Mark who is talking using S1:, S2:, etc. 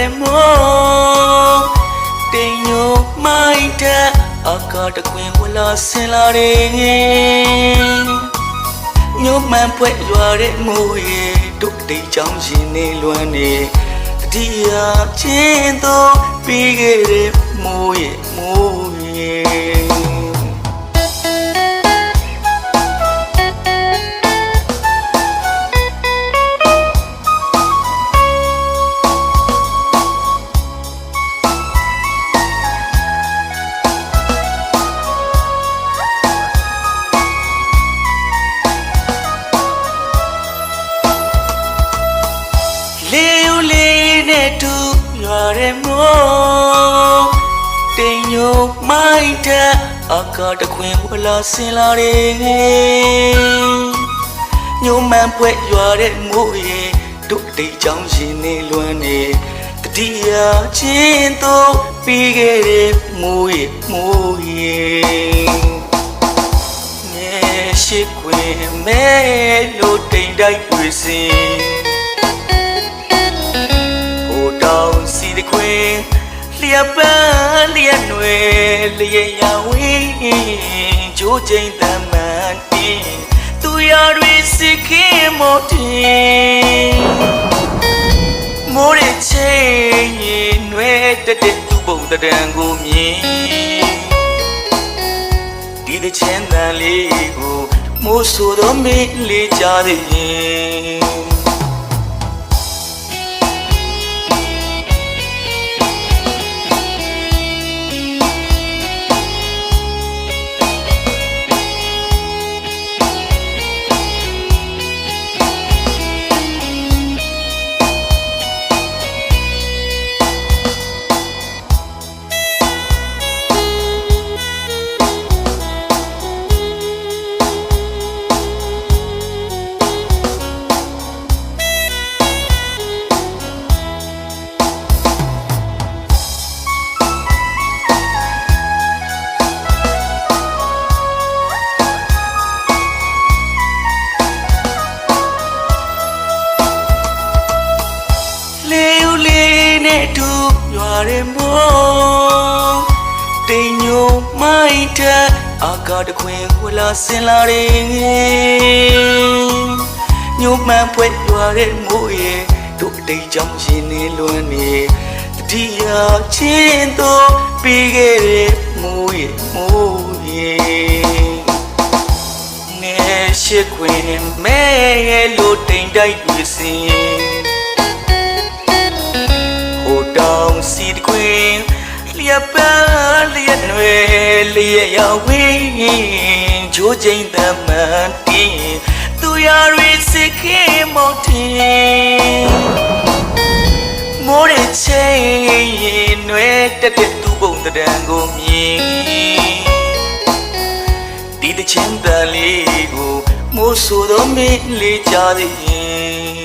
S1: တယ်မို့တင်ညိုမိုက်တဲ့အကားတကွင်ဝလာဆင်လာတယ်ညိုမှန်ဖွဲရွာတဲ့မိုးရေတို့တိတ်ချောင်းရှင်နေလွမ်းနေတတိယချင်းသောပြီးခဲ့တဲ့မိုးရေတူရွာရဲမို့တင်ညိုမိုက်တဲ့အကားတခွင်ဝလာဆင်လာတယ်ညိုမှန်ဖွဲရွာတဲ့မိုးရေတို့တိတ်ချောင်းရှင်နေလွမ်းနေတတိယချင်းတို့ပြီးခဲ့တဲ့မိုးရေငယ်ရှိခွင်မဲလို့တိမ်တိုက်တွေ့စင်စီတခွင်လျက်ပန်းလျက်နွယ်လျက်ရဝင်းကြိုးချိန်တမ်းမှန်တင်သူရတွေစိတ်ခင်မောတင်မိုးရချိန်ရင်နွယ်တက်သူပုံတံကိုမြင်ဒီတဲ့ချမ်းတန်လေးကိုမိုးဆိုတော့မင်းလေးကြသည်တူရွာရဲမို့တင်ညိုမိုက်တဲ့အကားတခွင်ဝလာဆင်လာတယ်ညိုမှန်ဖွဲရွာရဲမို့ရေတို့တိတ်ချောင်းရှင်နေလွမ်းနေတတိယချင်းတို့ပြီးခဲ့တဲ့မိုးရေငယ်ရှိခွင်မဲလို့တိမ်တိုက်တွေ့စင်တောင်စီတခွင်လျက်ပန်းလျက်နွယ်လျက်ရဝင်းကြိုးချိန်တမ်းမှန်တင်သူရတွေစိတ်ခင်မောင်းတင်မိုးရချိန်ရင်နွယ်တက်သူပုံတံကိုမြင်ဒီတဲ့ချမ်းတန်လေးကိုမိုးဆိုတော့မင်းလေးကြသည်